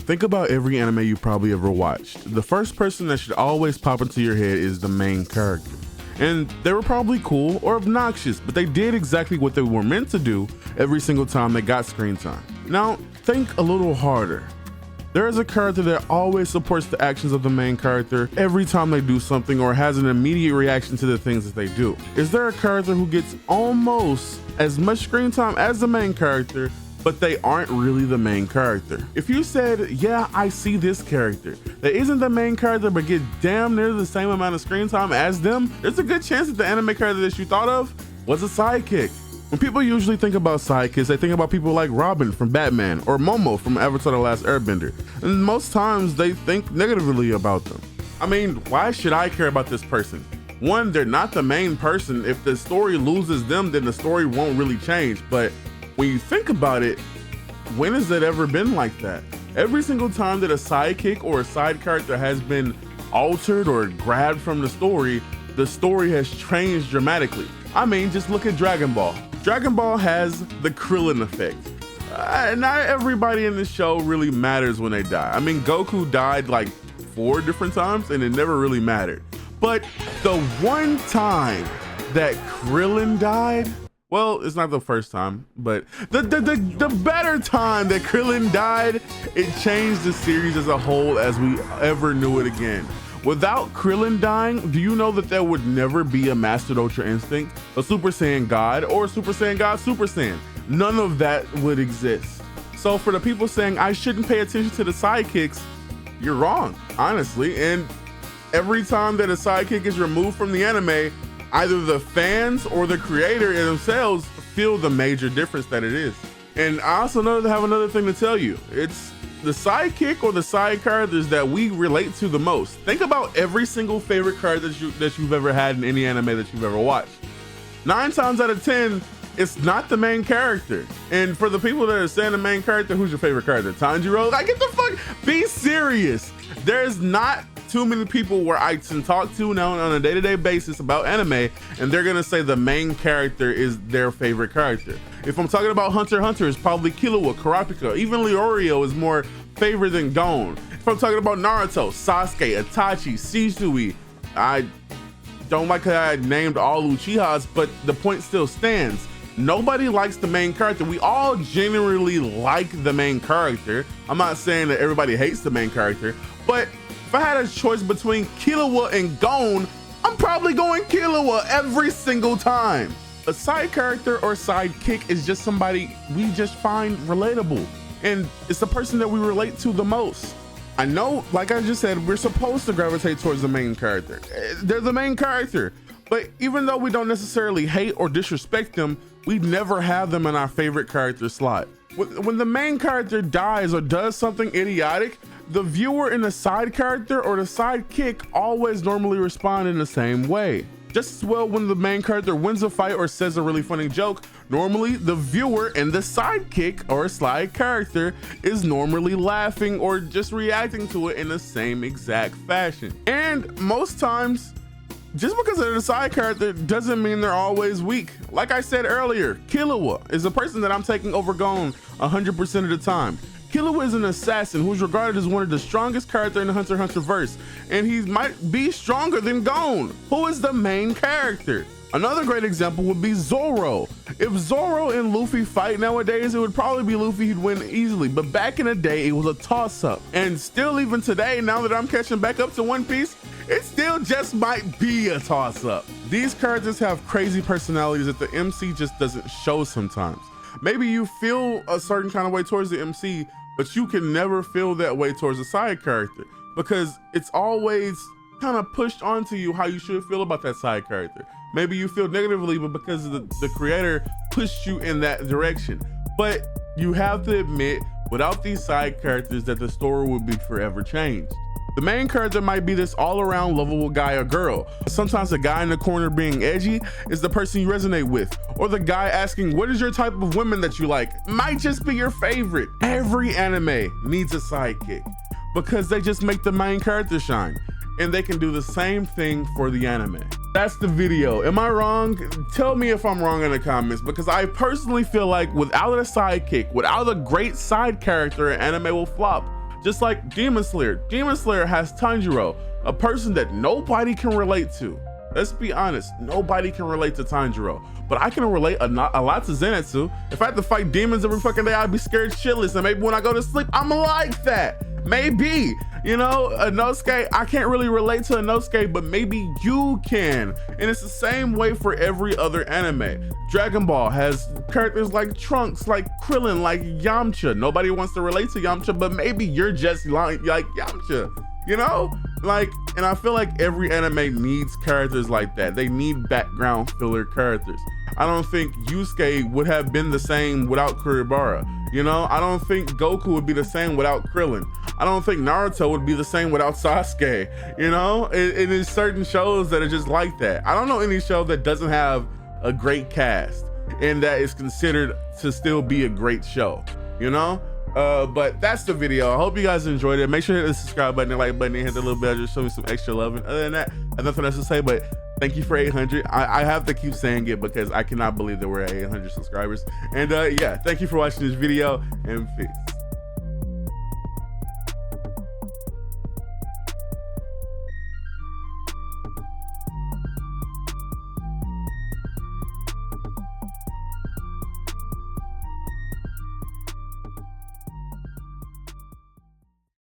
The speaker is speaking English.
Think about every anime you probably ever watched. The first person that should always pop into your head is the main character. And they were probably cool or obnoxious, but they did exactly what they were meant to do every single time they got screen time. Now, think a little harder. There is a character that always supports the actions of the main character every time they do something or has an immediate reaction to the things that they do. Is there a character who gets almost as much screen time as the main character, but they aren't really the main character? If you said, yeah, I see this character that isn't the main character but get damn near the same amount of screen time as them, there's a good chance that the anime character that you thought of was a sidekick. When people usually think about sidekicks, they think about people like Robin from Batman or Momo from Avatar: The Last Airbender. And most times they think negatively about them. I mean, why should I care about this person? One, they're not the main person. If the story loses them, then the story won't really change. But when you think about it, when has it ever been like that? Every single time that a sidekick or a side character has been altered or grabbed from the story has changed dramatically. I mean, just look at Dragon Ball. Dragon Ball has the Krillin effect. Not everybody in the show really matters when they die. I mean, Goku died like 4 different times and it never really mattered. But the one time that Krillin died, well, it's not the first time, but the better time that Krillin died, it changed the series as a whole as we ever knew it again. Without Krillin dying, do you know that there would never be a Mastered Ultra Instinct, a Super Saiyan God, or a Super Saiyan God Super Saiyan? None of that would exist. So for the people saying I shouldn't pay attention to the sidekicks, you're wrong, honestly. And every time that a sidekick is removed from the anime, either the fans or the creator themselves feel the major difference that it is. And I also have another thing to tell you. It's the sidekick or the side characters that we relate to the most. Think about every single favorite character that you've ever had in any anime that you've ever watched. 9 times out of 10, it's not the main character. And for the people that are saying the main character, who's your favorite character? Tanjiro? Like, get the fuck, be serious. There's not too many people where I can talk to now on a day-to-day basis about anime and they're gonna say the main character is their favorite character. If I'm talking about Hunter x Hunter, it's probably Killua, Kurapika, even Leorio is more favorite than Gon. If I'm talking about Naruto, Sasuke, Itachi, Shisui, I don't like how I named all Uchihas, but the point still stands. Nobody likes the main character. We all generally like the main character. I'm not saying that everybody hates the main character, but if I had a choice between Killua and Gon, I'm probably going Killua every single time. A side character or sidekick is just somebody we just find relatable. And it's the person that we relate to the most. I know, like I just said, we're supposed to gravitate towards the main character. They're the main character. But even though we don't necessarily hate or disrespect them, we never have them in our favorite character slot. When the main character dies or does something idiotic, the viewer and the side character or the sidekick always normally respond in the same way. Just as well when the main character wins a fight or says a really funny joke, normally the viewer and the sidekick or side character is normally laughing or just reacting to it in the same exact fashion. And most times, just because they're the side character doesn't mean they're always weak. Like I said earlier, Killua is a person that I'm taking over Gon 100% of the time. Killua is an assassin who's regarded as one of the strongest characters in the Hunter x Hunter verse, and he might be stronger than Gon, who is the main character. Another great example would be Zoro. If Zoro and Luffy fight nowadays, it would probably be Luffy who'd win easily, but back in the day, it was a toss-up. And still even today, now that I'm catching back up to One Piece, it still just might be a toss-up. These characters have crazy personalities that the MC just doesn't show sometimes. Maybe you feel a certain kind of way towards the MC, but you can never feel that way towards a side character because it's always kind of pushed onto you how you should feel about that side character. Maybe you feel negatively, but because the creator pushed you in that direction. But you have to admit, without these side characters, that the story would be forever changed. The main character might be this all-around lovable guy or girl. Sometimes the guy in the corner being edgy is the person you resonate with, or the guy asking what is your type of women that you like might just be your favorite. Every anime needs a sidekick because they just make the main character shine, and they can do the same thing for the anime. That's the video. Am I wrong? Tell me if I'm wrong in the comments, because I personally feel like without a sidekick, without a great side character, an anime will flop. Just like Demon Slayer. Demon Slayer has Tanjiro, a person that nobody can relate to. Let's be honest, nobody can relate to Tanjiro, but I can relate a lot to Zenitsu. If I had to fight demons every fucking day, I'd be scared shitless, and maybe when I go to sleep, I'm like that. Maybe, you know, Inosuke, I can't really relate to Inosuke, but maybe you can. And it's the same way for every other anime. Dragon Ball has characters like Trunks, like Krillin, like Yamcha. Nobody wants to relate to Yamcha, but maybe you're just like Yamcha, you know? Like, and I feel like every anime needs characters like that. They need background filler characters. I don't think Yusuke would have been the same without Kuribara. You know, I don't think Goku would be the same without Krillin. I don't think Naruto would be the same without Sasuke. You know, it is certain shows that are just like that. I don't know any show that doesn't have a great cast and that is considered to still be a great show, you know? But that's the video. I hope you guys enjoyed it. Make sure to hit the subscribe button and like button and hit the little bell, just show me some extra love. And other than that, I have nothing else to say, but thank you for 800. I have to keep saying it because I cannot believe that we're at 800 subscribers. And yeah, thank you for watching this video, and peace.